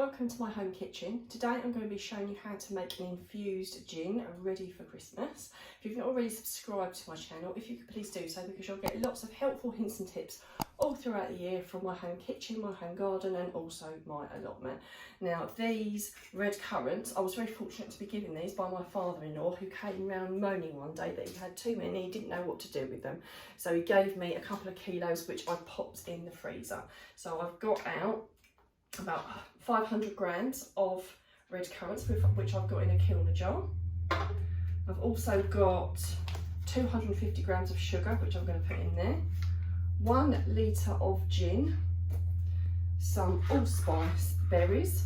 Welcome to my home kitchen. Today I'm going to be showing you how to make an infused gin ready for Christmas. If you've not already subscribed to my channel, if you could please do so, because you'll get lots of helpful hints and tips all throughout the year from my home kitchen, my home garden and also my allotment. Now these redcurrants, I was very fortunate to be given these by my father-in-law, who came round moaning one day that he had too many, he didn't know what to do with them. So he gave me a couple of kilos which I popped in the freezer. So I've got out about 500 grams of red currants, which I've got in a kilner jar. I've also got 250 grams of sugar, which I'm going to put in there, 1 litre of gin, some allspice berries,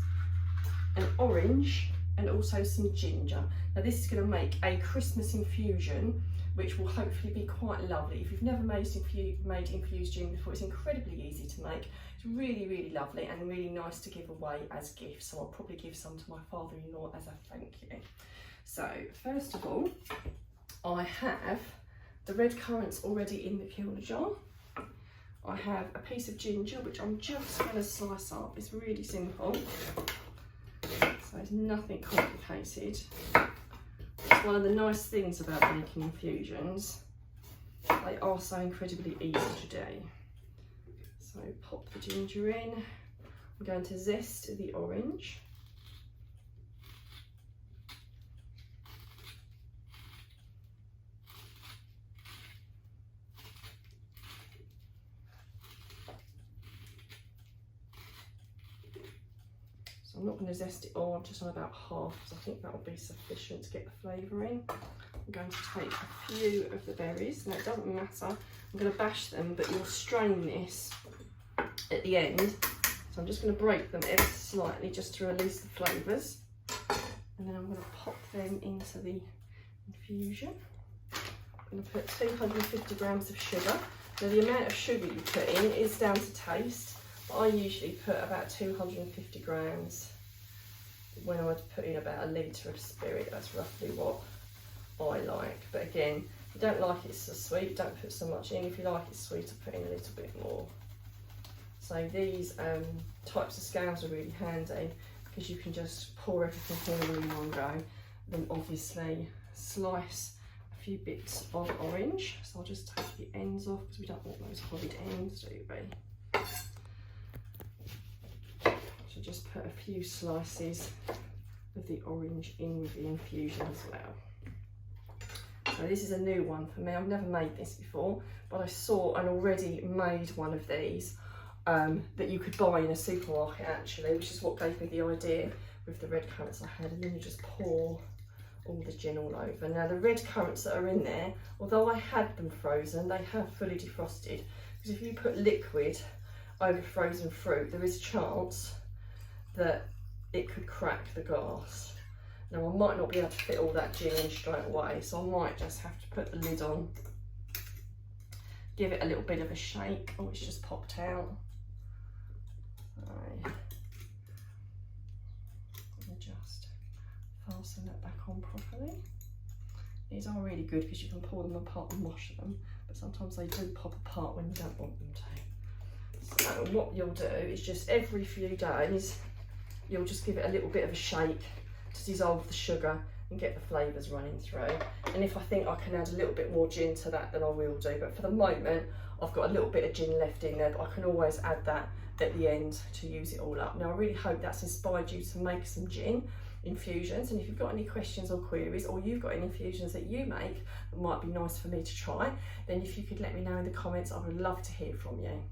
an orange and also some ginger. Now this is going to make a Christmas infusion which will hopefully be quite lovely. If you've never made infused gin before, it's incredibly easy to make. It's really lovely and really nice to give away as gifts, so I'll probably give some to my father-in-law as a thank you. So first of all, I have the red currants already in the kilner jar. I have a piece of ginger which I'm just going to slice up. It's really simple, so it's nothing complicated. It's one of the nice things about making infusions. They are so incredibly easy to do. So pop the ginger in. I'm going to zest the orange. So I'm not going to zest it all, I'm just on about half, because I think that will be sufficient to get the flavour in. I'm going to take a few of the berries. Now it doesn't matter, I'm going to bash them, but you'll strain this at the end. So I'm just going to break them ever so slightly just to release the flavours. And then I'm going to pop them into the infusion. I'm going to put 250 grams of sugar. Now the amount of sugar you put in is down to taste. I usually put about 250 grams when I would put in about a litre of spirit. That's roughly what I like. But again, if you don't like it so sweet, don't put so much in. If you like it sweet, I'll put in a little bit more. So these types of scales are really handy because you can just pour everything in in one go. Then obviously slice a few bits of orange. So I'll just take the ends off because we don't want those horrid ends, do we? So just put a few slices of the orange in with the infusion as well. So this is a new one for me. I've never made this before, but I saw an already made one of these that you could buy in a supermarket actually, which is what gave me the idea with the red currants I had. And then you just pour all the gin all over. Now the red currants that are in there, although I had them frozen, they have fully defrosted, because if you put liquid over frozen fruit, there is a chance that it could crack the glass. Now I might not be able to fit all that gin in straight away, so I might just have to put the lid on, give it a little bit of a shake. Oh, it's just popped out. Right. And just fasten that back on properly. These are really good because you can pull them apart and wash them, but sometimes they do pop apart when you don't want them to. So what you'll do is just every few days, you'll just give it a little bit of a shake to dissolve the sugar and get the flavours running through. And if I think I can add a little bit more gin to that, then I will do. But for the moment, I've got a little bit of gin left in there, but I can always add that at the end to use it all up. Now, I really hope that's inspired you to make some gin infusions. And if you've got any questions or queries, or you've got any infusions that you make that might be nice for me to try, then if you could let me know in the comments, I would love to hear from you.